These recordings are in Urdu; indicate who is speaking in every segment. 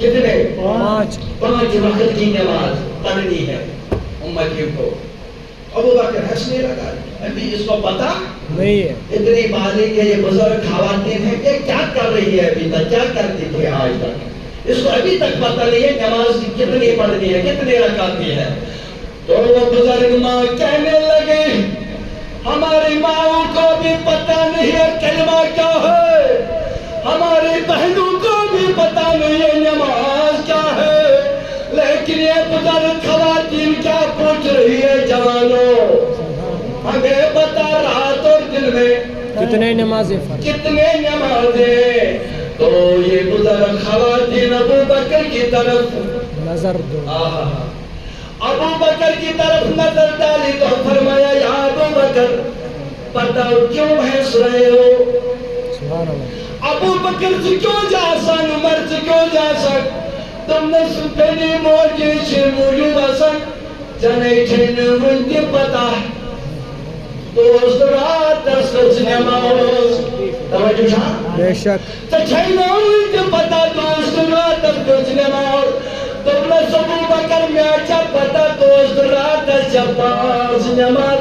Speaker 1: کتنے؟ 5 وقت کی نماز پڑھنی ہے امتیوں کو. ابو بکر ہنسنے لگا. ابھی اس کو پتا نہیں ہے. اتنی بالغ ہے یہ بزرگ خواتین ہیں کہ کیا کر رہی ہے ابھی تک, کیا کرتی تھی آج تک, اس کو ابھی تک پتہ نہیں ہے نماز کتنی پڑھنی ہے, کتنے رکعت کی ہے. تو وہ بزرگ ماں کہنے لگے ہماری ماں کو بھی پتہ نہیں ہے کلمہ کیا ہے, ہماری بہنوں کو بھی پتہ نہیں ہے نماز کیا ہے, لیکن یہ بزرگ خواتین کیا پوچھ رہی ہے جوانوں, ہمیں بتا رات اور دن میں کتنے نمازیں فرض, کتنے نمازیں. تو یہ بزرگ خواتین ابو بکر کی طرف نظر دو, ابو بکر کی طرف نظر ڈالی تو فرمایا یا ابو بکر بتاؤ کیوں ہنس رہے ہو؟ ابو بکر سے کیوں جاسن, عمر سے کیوں جاسن, تم نے سپنی موجی سے موجو بسن جنے چھنے منتی پتا دوست رات دست نماز. توجہ شاہ بے شک چھنے منتی پتا دوست رات دست نماز. تم نے ابو بکر میں اچھا پتا دوست رات دست نماز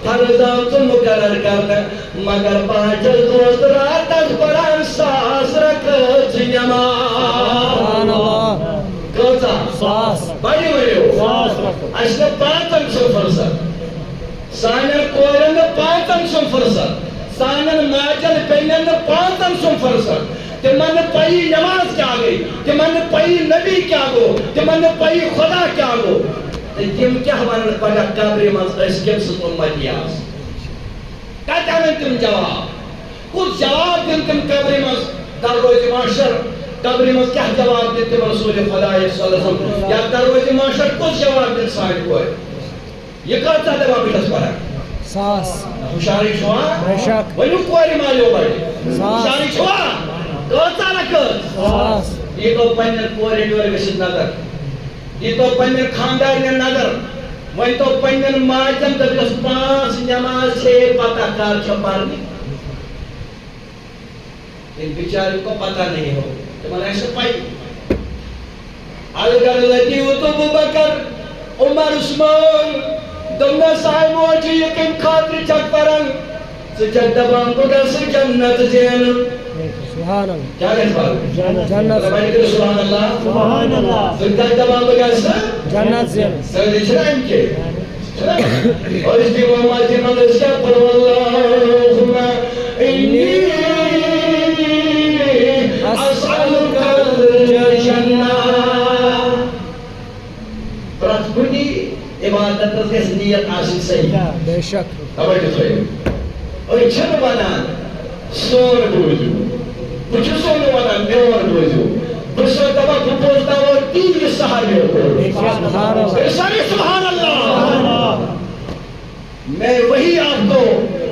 Speaker 1: فرضات مقرر کرنا, مگر پانچ دوست رات دست پران ساس رکھت نماز. کتا ساس بڑی بڑیو اس نے 500 فرصت, سانن کورن 500 فرصت, سانن ماجن پینن 500 فرصت. تمن پئی نماز کیا گئی, تمن پئی نبی کیا گو, تمن پئی خدا کیا گو. تم کیا ونن پگہ قبر مز اس کم سن امتی آس, کتہ تم جواب, کچھ جواب دن تم قبر مز در روز محشر, قبر مز کیا جواب دن تم رسول خدا صلی اللہ علیہ وسلم, یا در روز محشر کچھ جواب دن سائن کوئے. یہ کہتا دبا بیٹھس پڑا ساس خوشاری شوا بے شک ونیو کوئی مالیو بڑی خوشاری شوا کہتا رکھت ساس. یہ تو پنجر پورے ڈور گشت نظر, یہ تو پنجر خاندار نے نظر, وہی تو پنجر ماجن دبیس 5 نماز سے پتہ کار چھپارنی. ان بیچارے کو پتہ نہیں ہو تو میں ایسے پائی. اگر لگی ہو تو ابو بکر عمر عثمان دمنا سائے موجی یقین خاطر چک پرن سجد دبان کو گل سے جنت زین. سبحان اللہ, کیا کہتے بات جنت, زبانی کرو سبحان اللہ, سبحان اللہ. سجد دبان کو گل سے جنت زین. سجد چرائم کے اور اس دیوہ ماجی مدرس کیا پر اللہم انی اسألک الجنہ. پرات کنی عبادت اس نیت آسن صحیح بے شک. توجہ سوئے اور چھن بنان سور بوجو, کچھ سون بنان میور بوجو, بسو دبا پھپوزتا اور 3 صحابیوں کو سبحان اللہ. میں وہی آپ کو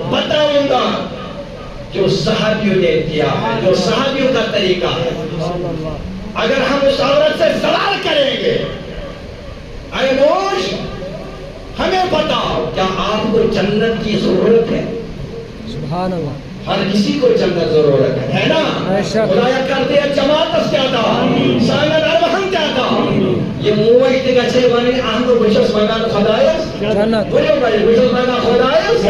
Speaker 1: بتاؤں گا جو صحابیوں نے کیا ہے, جو صحابیوں کا طریقہ ہے. اگر ہم اس عورت سے سوال کریں گے اے نوش ہمیں بتاؤ کیا آپ کو جنت کی ضرورت ہے؟ سبحان اللہ. ہر کسی کو جنت ضرورت ہے نا. خدایا کرتے ہیں جماعت اس کیا تھا, سائنن اربہم کیا تھا. یہ موئی تکا چھے بانی آہنگو بشس مگان خدایس جنت, بڑھو بھائی بشس مگان خدایس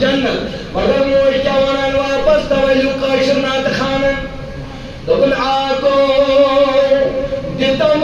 Speaker 1: جنت. مگر موئی کیا ونان واپس دوائیو کاشر نات خانن دکن آکو دیتم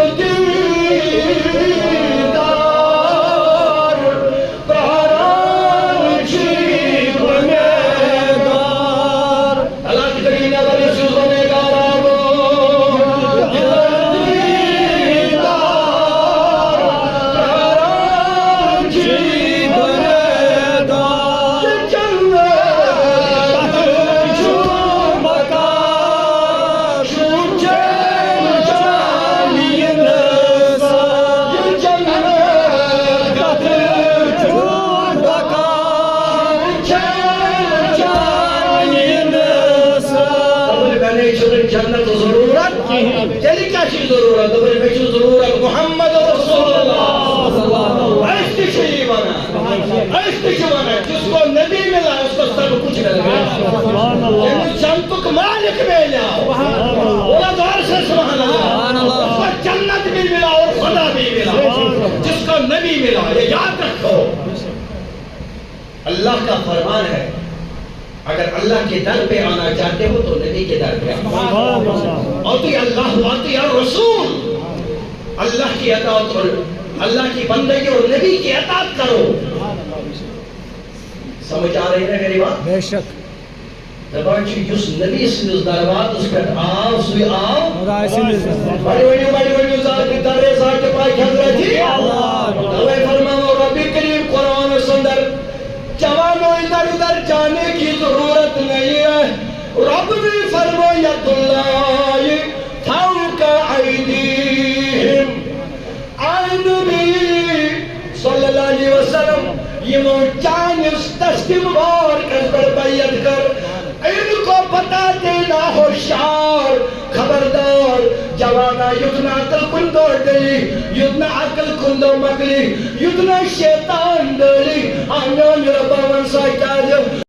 Speaker 1: ضرورت ضرورت محمد رسول اللہ. جس کو نبی ملا اس کو سب کچھ مل گیا. جنتک مالک ملا, بولا دور سے سبحان اللہ. نہیں ملا. یہ یاد رکھو. اللہ کا فرمان ہے اگر اللہ کے در پہ آنا چاہتے ہو تو نبی کے در پہ آنا. اطیع اللہ واطیع الرسول. اللہ کی اطاعت اور اللہ کی بندگی اور نبی کی اطاعت کرو. سمجھ آ رہی ہے میری بات؟
Speaker 2: بے شک.
Speaker 1: دپان چھِ یُس نبی سٕنٛدِس دربارس پٮ۪ٹھ آو سُے آو
Speaker 2: خدا سٕنٛدِس دربارس.
Speaker 1: بڑی ؤنِو ذاتِ درے ذاتِ پاک حضرتِ توے فرماو ربی کریم قرآن اندر جوانوں ادھر ادھر جانے کی ضرورت نہیں ہے. رب نے فرمایا ید اللہ فوق ایدیہم. آئے نبی صلی اللہ علیہ وسلم یمو چانس تسلیم کس پر بیعت کر. ان کو بتا دینا ہوشیار خبردار جوانا یتنا عقل کندو ڈلی یتنا عقل کندو مکلی یتنا شیطان ڈلی